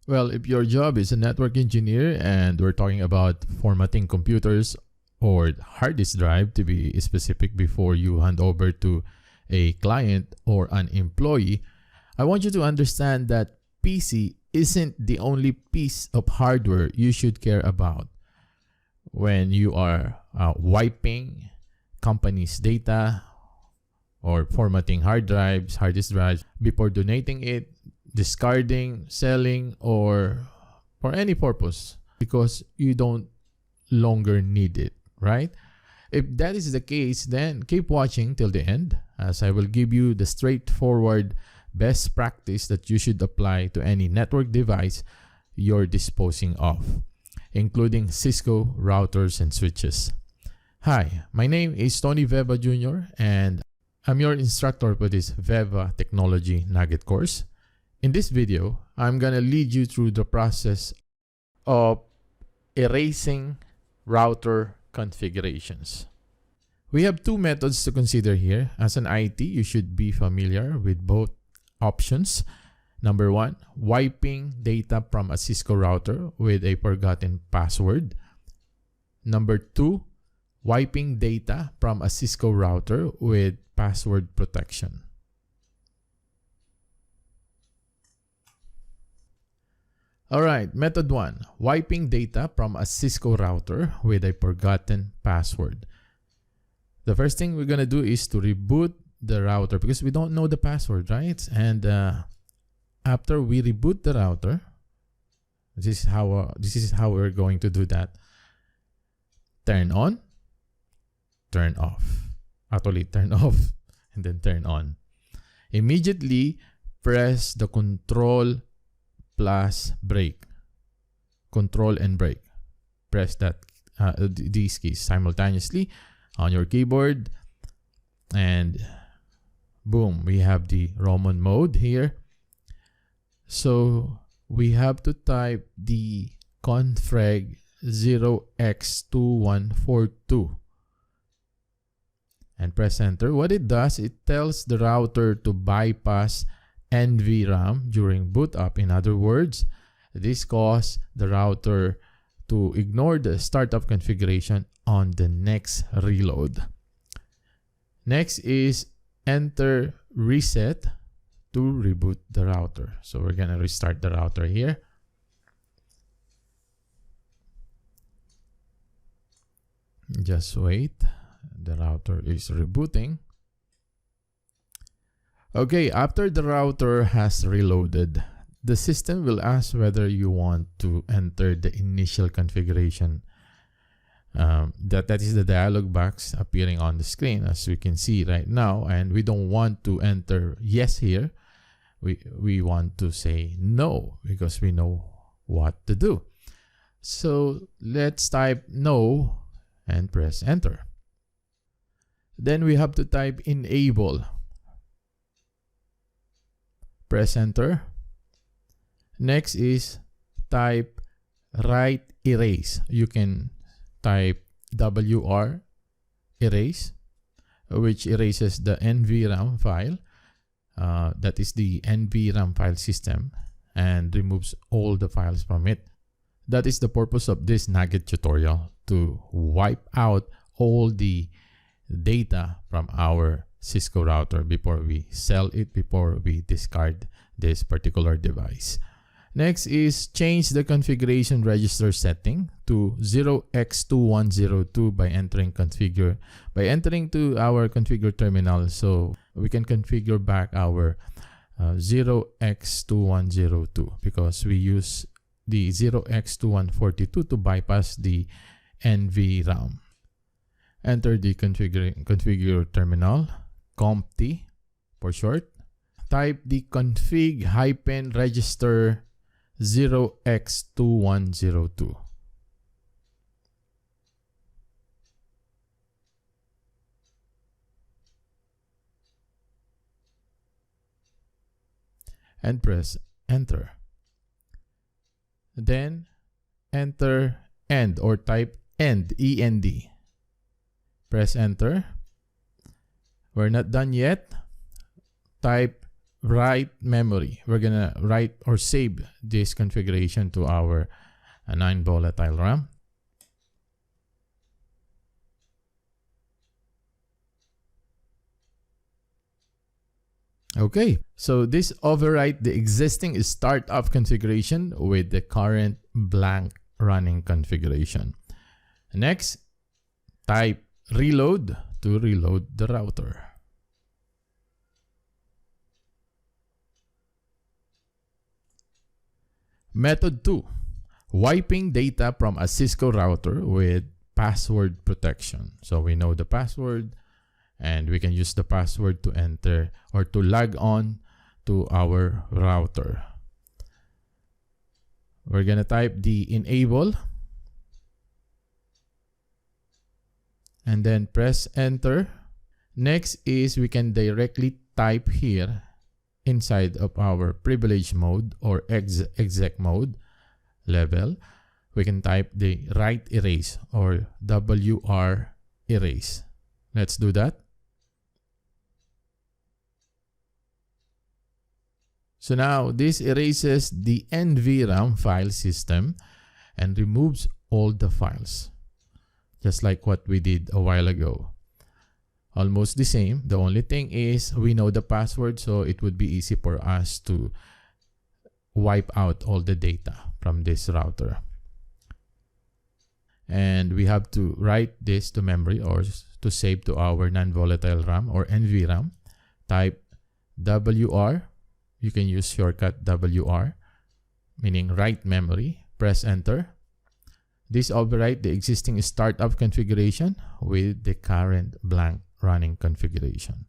Well, if your job is a network engineer and we're talking about formatting computers or hard disk drive to be specific before you hand over to a client or an employee, I want you to understand that PC isn't the only piece of hardware you should care about when you are wiping company's data or formatting hard disk drives before donating it, discarding, selling, or for any purpose because you don't longer need it, right? If that is the case, then keep watching till the end as I will give you the straightforward best practice that you should apply to any network device you're disposing of, including Cisco routers and switches. Hi, my name is Tony Veva Jr. and I'm your instructor for this Veva Technology Nugget course. In this video, I'm gonna lead you through the process of erasing router configurations. We have two methods to consider here. As an IT, you should be familiar with both options. Number one, wiping data from a Cisco router with a forgotten password. Number two, wiping data from a Cisco router with password protection. All right, method one, wiping data from a Cisco router with a forgotten password. The first thing we're gonna do is to reboot the router because we don't know the password, right? And after we reboot the router, this is how we're going to do that. Turn on, turn off. Actually, turn off and then turn on. Immediately press the Control plus break. Control and break. Press that these keys simultaneously on your keyboard, and boom, we have the ROMMON mode here. So we have to type the confreg 0x2142 and press enter. What it does, it tells the router to bypass NVRAM during boot up. In other words, this causes the router to ignore the startup configuration on the next reload. Next is enter reset to reboot the router. So we're gonna restart the router here. Just wait. The router is rebooting. Okay, after the router has reloaded, the system will ask whether you want to enter the initial configuration. That is the dialog box appearing on the screen as we can see right now, and we don't want to enter yes here. We want to say no because we know what to do. So let's type no and press enter. Then we have to type enable. Press enter. Next is type write erase. You can type WR erase, which erases the NVRAM file. That is the NVRAM file system and removes all the files from it. That is the purpose of this nugget tutorial, to wipe out all the data from our Cisco router before we sell it, before we discard this particular device. Next is change the configuration register setting to 0x2102 by entering configure, to our configure terminal, so we can configure back our 0x2102 because we use the 0x2142 to bypass the NVRAM. Enter the configure terminal, CompT for short. Type the config-register 0x2102. And press enter. Then enter end or type end, END. Press enter. We're not done yet. Type write memory. We're gonna write or save this configuration to our non-volatile RAM. Okay, so this overwrite the existing startup configuration with the current blank running configuration. Next, type reload to reload the router. Method 2, wiping data from a Cisco router with password protection. So we know the password, and we can use the password to enter or to log on to our router. We're gonna type the enable and then press enter. Next is we can directly type here inside of our privilege mode or exec mode level. We can type the write erase or WR erase. Let's do that. So now this erases the NVRAM file system and removes all the files, just like what we did a while ago. Almost the same. The only thing is we know the password, so it would be easy for us to wipe out all the data from this router. And we have to write this to memory or to save to our non-volatile RAM or NVRAM. Type WR. You can use shortcut WR, meaning write memory. Press enter. This overwrite the existing startup configuration with the current blank running configuration.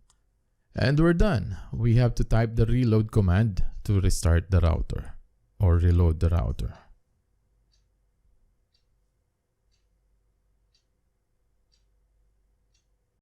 And we're done. We have to type the reload command to restart the router or reload the router.